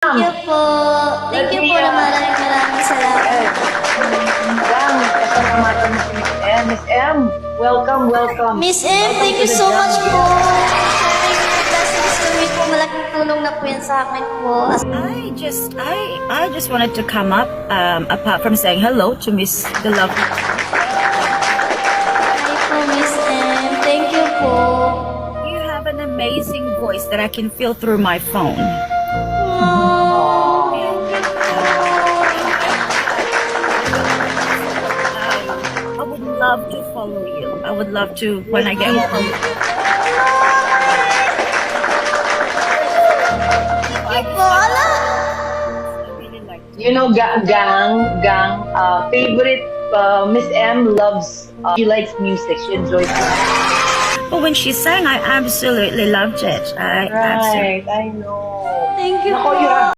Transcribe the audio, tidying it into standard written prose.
Thank you po. Thank you po na maraming salamat. Gang, kasalamatan mo si Miss M. Miss M, welcome, welcome. Miss M, thank you so much po. Sharing your blessings to me po. Malaking tulong na po yan sa akin po. I just wanted to come up, apart from saying hello to Miss the Lovely. Hi po, Miss M. Thank you po. You have an amazing voice that I can feel through my phone. Oh, I would love to follow you. I would love to when I get home. thank you po. Ala. I really like to. You know, gang, favorite, Miss M loves, she likes music, she enjoys it. But when she sang, I absolutely loved it. I absolutely. Right, I know. Thank you Nako, po. you have